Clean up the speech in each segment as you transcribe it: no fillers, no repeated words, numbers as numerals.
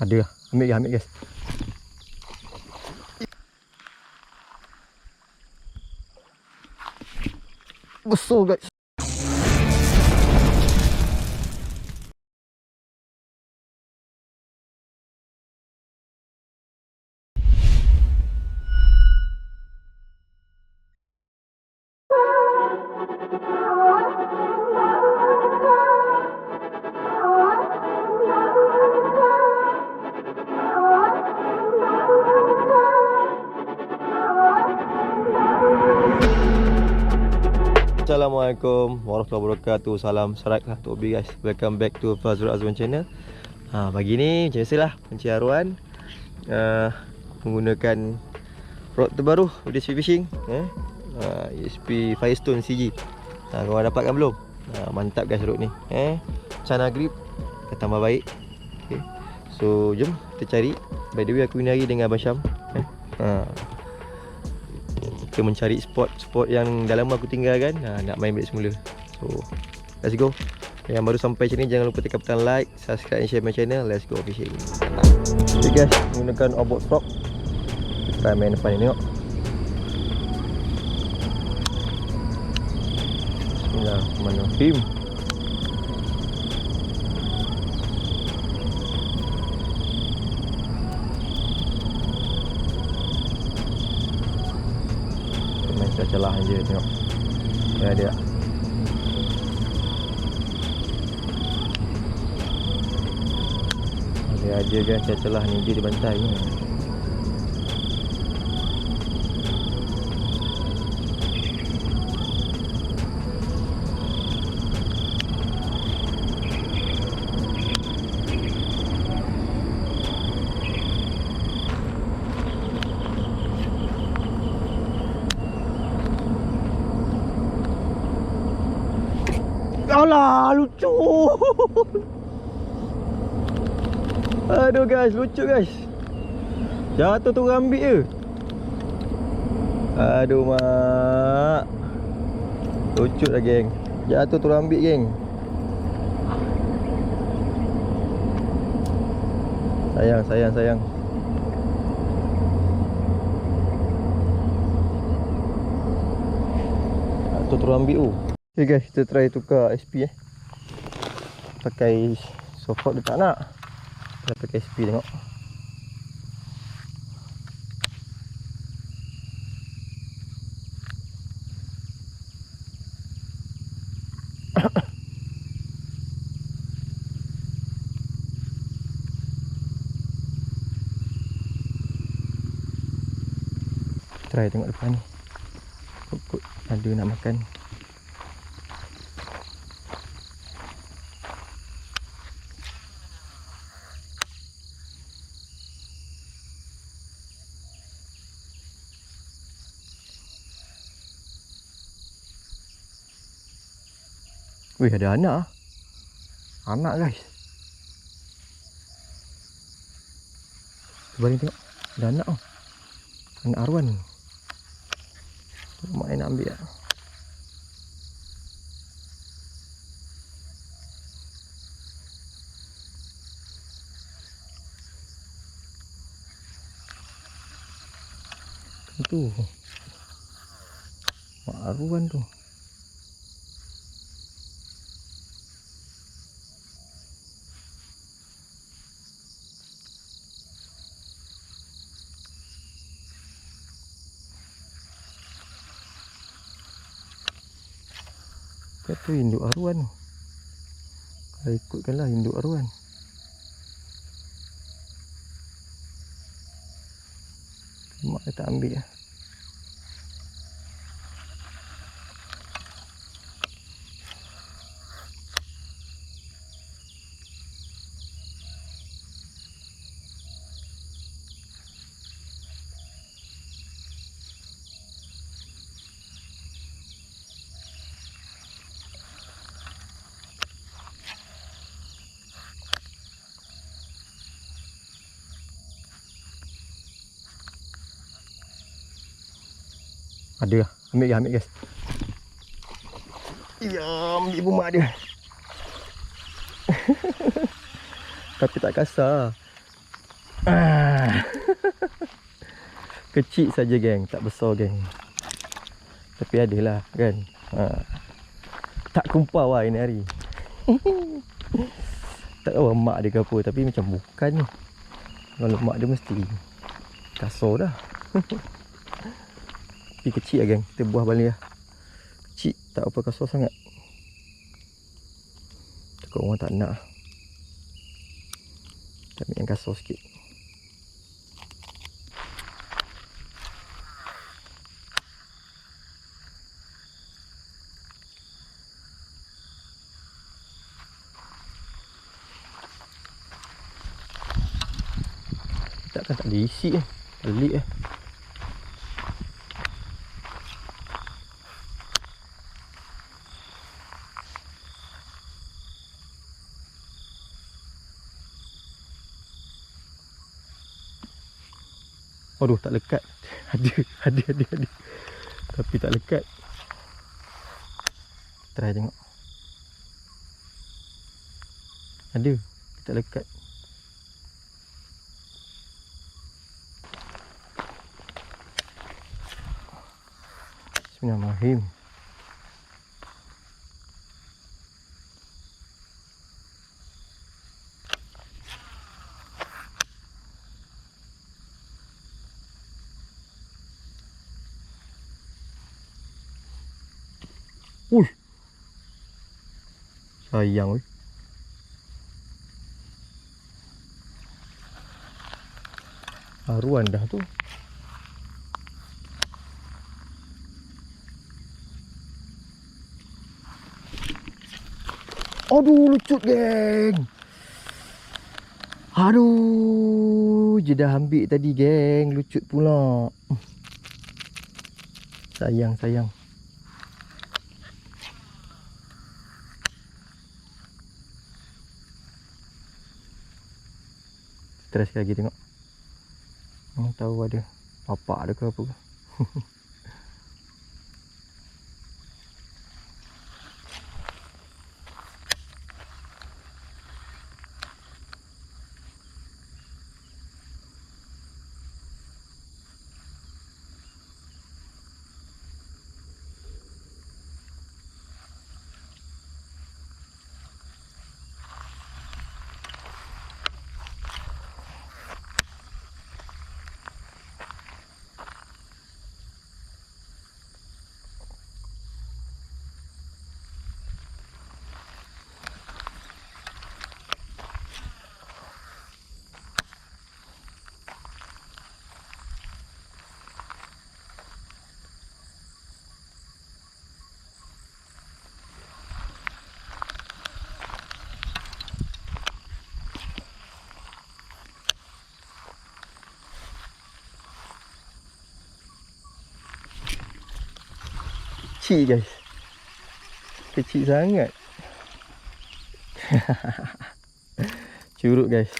Ada lah. Ambil guys. Besar guys. Assalamualaikum warahmatullahi wabarakatuh. Salam serat lah untuk Obi guys. Welcome back to Fazrul Azwan channel. Pagi ni macam biasalah pencarian menggunakan rod terbaru USP Fishing, USP Firestone CG. Korang dapatkan belum? Mantap guys rod ni. Chana grip dah tambah baik. Okay. So jom kita cari. By the way aku ni hari dengan Abang Syam. Kita mencari spot yang dah lama aku tinggalkan, nak main balik semula. So let's go. Yang baru sampai sini jangan lupa tekan butang like, subscribe and share my channel. Let's go fishing. Okay guys, menggunakan obox frog. Kita main depan ni tengok. Bismillahirrahmanirrahim. Celah je tengok. Ada. Ada kan celah ni dia dibantai ni. Alah, lucu. Aduh guys, lucu guys. Jatuh tu orang ambil je. Aduh mak. Lucu lah geng. Jatuh tu orang ambil geng. Sayang. Jatuh tu orang ambil tu. Okay guys, kita try tukar SP pakai soft rod dia tak nak. Kita pakai SP tengok. Try tengok depan ni. Kut ada nak makan. Weh, ada anak. Anak guys. Balik tengok. Ada anak tau. Anak arwan. Mak nak ambil lah. Tu. Mak arwan tu. Tu induk arwan. Kalau ikutkanlah induk arwan. Mak dia tak ambil lah. Ada lah. Ambil guys. Ya, ambil pun mak dia. Tapi tak kasar. Ah. Kecil saja geng, tak besar geng. Tapi adalah kan. Tak kumpau lah ini hari. Tak tahu mak dia ke apa, tapi macam bukan ni. Kalau mak dia mesti kasar dah. Tapi kecil lah geng, kita buah balik lah. Kecil, tak apa kasar sangat. Takut orang tak nak. Kita ambil yang kasar sikit. Takkan tak boleh isi pelik Aduh, tak lekat. Ada. Tapi tak lekat. Try tengok. Ada, tak lekat. Bismillahirrahmanirrahim. Sayang weh. Haruan dah tu. Aduh, lucut geng. Aduh, je dah ambil tadi geng. Lucut pula. Sayang. Try sekali lagi tengok. Tahu ada papak ada ke apa ke. Kecil guys. Kecil sangat. Curut guys.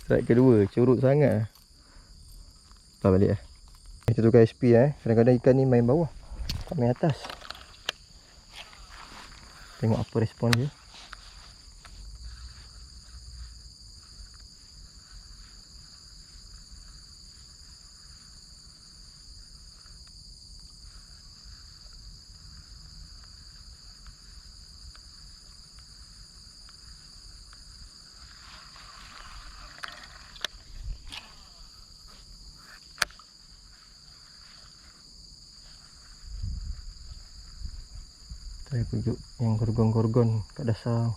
Strike kedua, curut sangat. Tak balik Kita tukar SP Kadang-kadang ikan ni main bawah, tak main atas. Tengok apa respon dia. Saya pujuk yang gorgon-gorgon kat dasar.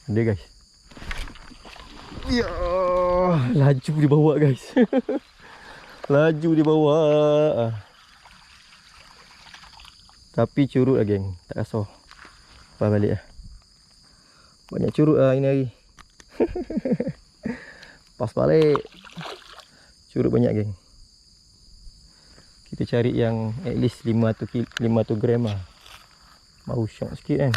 Ada guys. Ya, laju dia bawa guys. Laju dia bawa. Tapi curut lah geng, tak kasar. Lepas balik lah. Banyak curut lah ini hari. Pas balik. Curut banyak geng. Kita cari yang at least 500 gram lah. Mau syok sikit kan.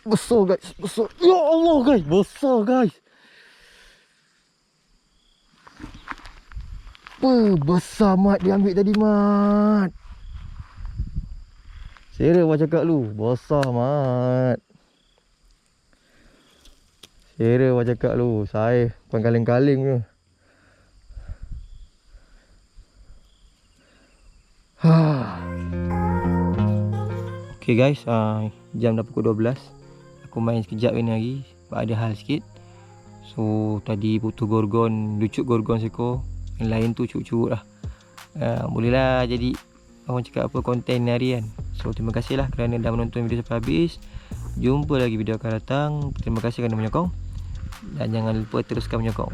Besar guys, besar. Ya Allah guys, besar guys. Besar mat dia ambil tadi mat. Serius macam cakap lu, besar mat. Serius macam cakap lu, saya bukan kaleng-kaleng tu. Okay guys, jam dah pukul 12. Aku main sekejap ni lagi sebab ada hal sikit. So tadi putu gorgon, lucuk gorgon seekor. Yang lain tu cucuk lah. Bolehlah jadi orang cakap apa konten hari kan. So terima kasih lah kerana dah menonton video sampai habis. Jumpa lagi video akan datang. Terima kasih kerana menyokong. Dan jangan lupa teruskan menyokong.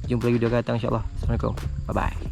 Jumpa lagi video akan datang insyaAllah. Assalamualaikum. Bye bye.